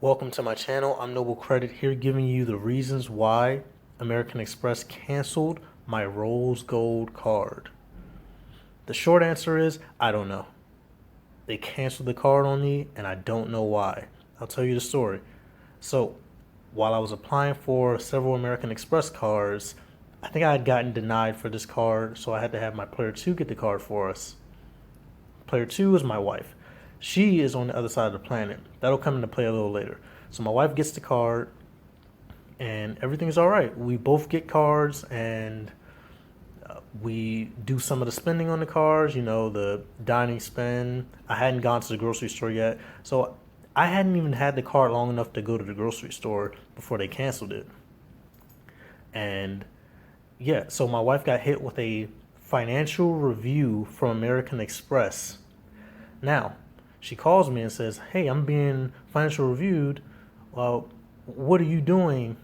Welcome to my channel. I'm Noble Credit here giving you the reasons why American Express canceled my Rose Gold card. The short answer is I don't know. They canceled the card on me and I don't know why. I'll tell you the story. So, while I was applying for several American Express cards, I think I had gotten denied for this card, so I had to have my player 2 get the card for us. Player 2 is my wife. She is on the other side of the planet. That'll come into play a little later. So my wife gets the card, and everything's all right. We both get cards, and we do some of the spending on the cards. You know, the dining spend. I hadn't gone to the grocery store yet, so I hadn't even had the card long enough to go to the grocery store before they canceled it. And yeah, so my wife got hit with a financial review from American Express. Now, she calls me and says, "Hey, I'm being financial reviewed. Well, what are you doing?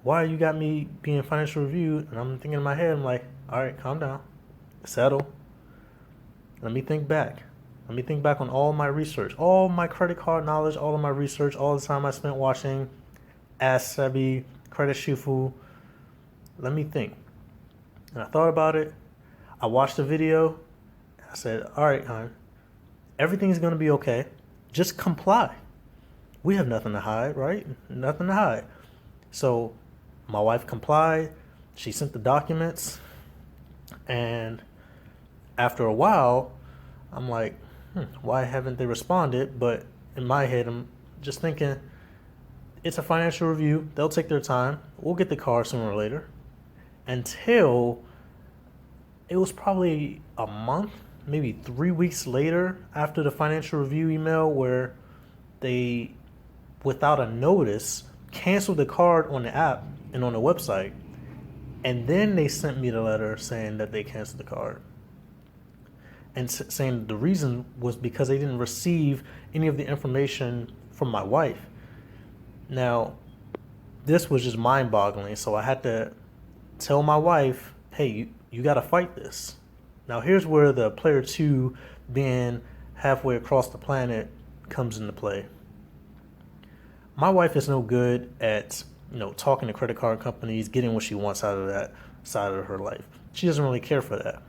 Why you got me being financial reviewed?" And I'm thinking in my head, I'm like, "All right, calm down, settle. Let me think back. Let me think back on all my research, all my credit card knowledge, all of my research, all the time I spent watching Ask Sebi, Credit Shifu. Let me think." And I thought about it. I watched the video. I said, "All right, hon, everything's going to be okay. Just comply. We have nothing to hide, right? Nothing to hide." So my wife complied. She sent the documents. And after a while, I'm like, why haven't they responded? But in my head, I'm just thinking, it's a financial review. They'll take their time. We'll get the car sooner or later. Until it was probably a month, maybe 3 weeks later after the financial review email where they, without a notice, canceled the card on the app and on the website. And then they sent me the letter saying that they canceled the card. And saying the reason was because they didn't receive any of the information from my wife. Now, this was just mind-boggling. So I had to tell my wife, "Hey, you got to fight this." Now, here's where the player 2 being halfway across the planet comes into play. My wife is no good at, talking to credit card companies, getting what she wants out of that side of her life. She doesn't really care for that.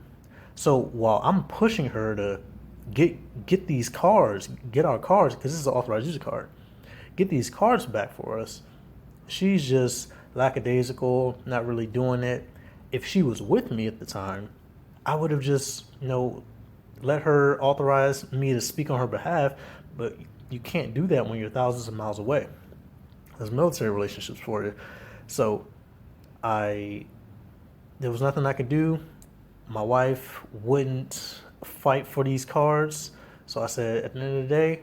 So while I'm pushing her to get these cards, get our cards, because this is an authorized user card, get these cards back for us, she's just lackadaisical, not really doing it. If she was with me at the time, I would have just, let her authorize me to speak on her behalf, but you can't do that when you're thousands of miles away. There's military relationships for you. So there was nothing I could do. My wife wouldn't fight for these cards. So I said, at the end of the day,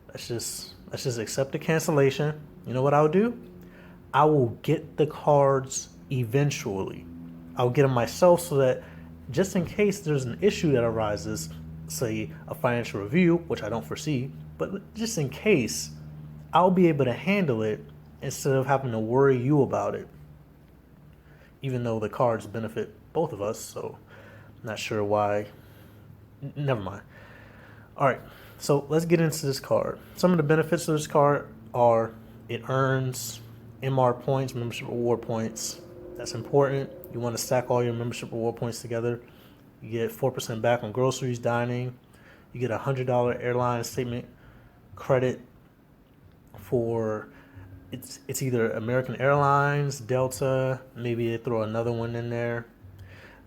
let's just accept the cancellation. You know what I'll do? I will get the cards eventually. I'll get them myself so that just in case there's an issue that arises, say a financial review, which I don't foresee, but just in case, I'll be able to handle it instead of having to worry you about it. Even though the cards benefit both of us, so I'm not sure why. Never mind. All right, so let's get into this card. Some of the benefits of this card are it earns MR points, membership reward points. That's important. You want to stack all your membership reward points together. You get 4% back on groceries, dining. You get a $100 airline statement credit for it's either American Airlines, Delta, maybe they throw another one in there.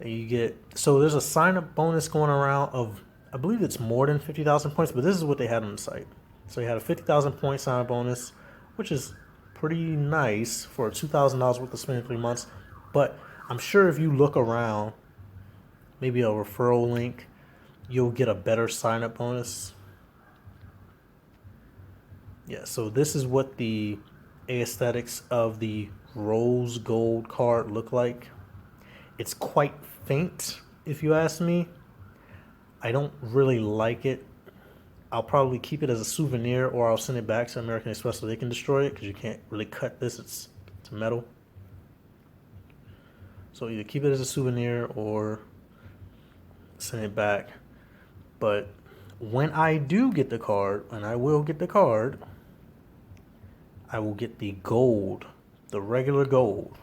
And you get, so there's a sign up bonus going around of, I believe it's more than 50,000 points, but this is what they had on the site. So you had a 50,000 point sign up bonus, which is pretty nice for $2,000 worth of spending 3 months. But I'm sure if you look around, maybe a referral link, you'll get a better sign up bonus. Yeah, so this is what the aesthetics of the Rose Gold card look like. It's quite faint, if you ask me. I don't really like it. I'll probably keep it as a souvenir, or I'll send it back to American Express so they can destroy it, because you can't really cut this. It's metal. So either keep it as a souvenir or send it back. But when I do get the card, and I will get the card, I will get the gold, the regular gold.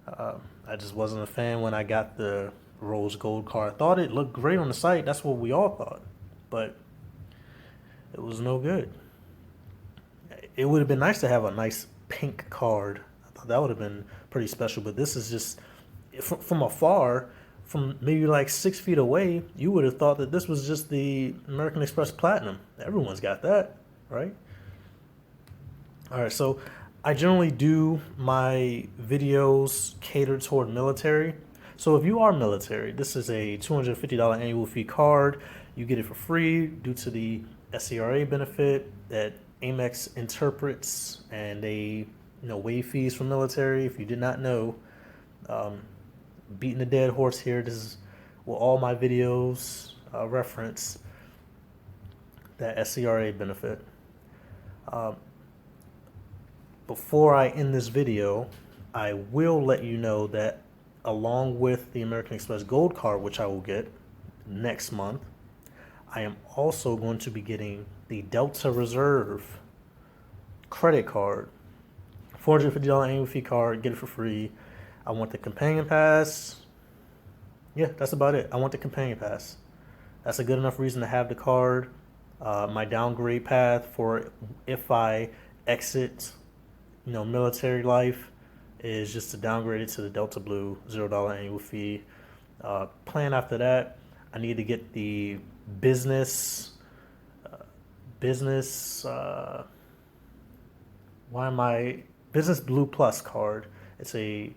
I just wasn't a fan when I got the rose gold card. I thought it looked great on the site. That's what we all thought. But it was no good. It would have been nice to have a nice pink card. I thought that would have been pretty special. But this is just from afar, from maybe like 6 feet away, you would have thought that this was just the American Express Platinum. Everyone's got that, right? All right, so I generally do my videos catered toward military. So if you are military, this is a $250 annual fee card. You get it for free due to the SCRA benefit that Amex interprets, and they waive fees for military. If you did not know, beating the dead horse here. This is what all my videos reference that SCRA benefit. Before I end this video, I will let you know that along with the American Express Gold Card, which I will get next month, I am also going to be getting the Delta Reserve credit card. $450 annual fee card, get it for free. I want the companion pass. Yeah, that's about it. I want the companion pass. That's a good enough reason to have the card. My downgrade path for if I exit military life is just to downgrade it to the Delta Blue $0 annual fee. Plan after that, I need to get the business. Business Blue Plus card. It's a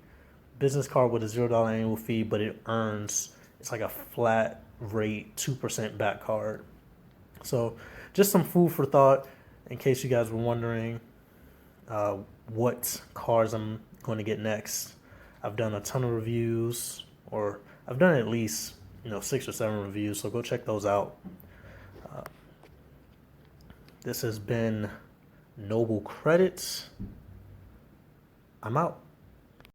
business card with a $0 annual fee, but it's like a flat rate 2% back card. So just some food for thought in case you guys were wondering what cards I'm going to get next. I've done a ton of reviews, or I've done at least 6 or 7 reviews, so go check those out. This has been Noble Credits. I'm out.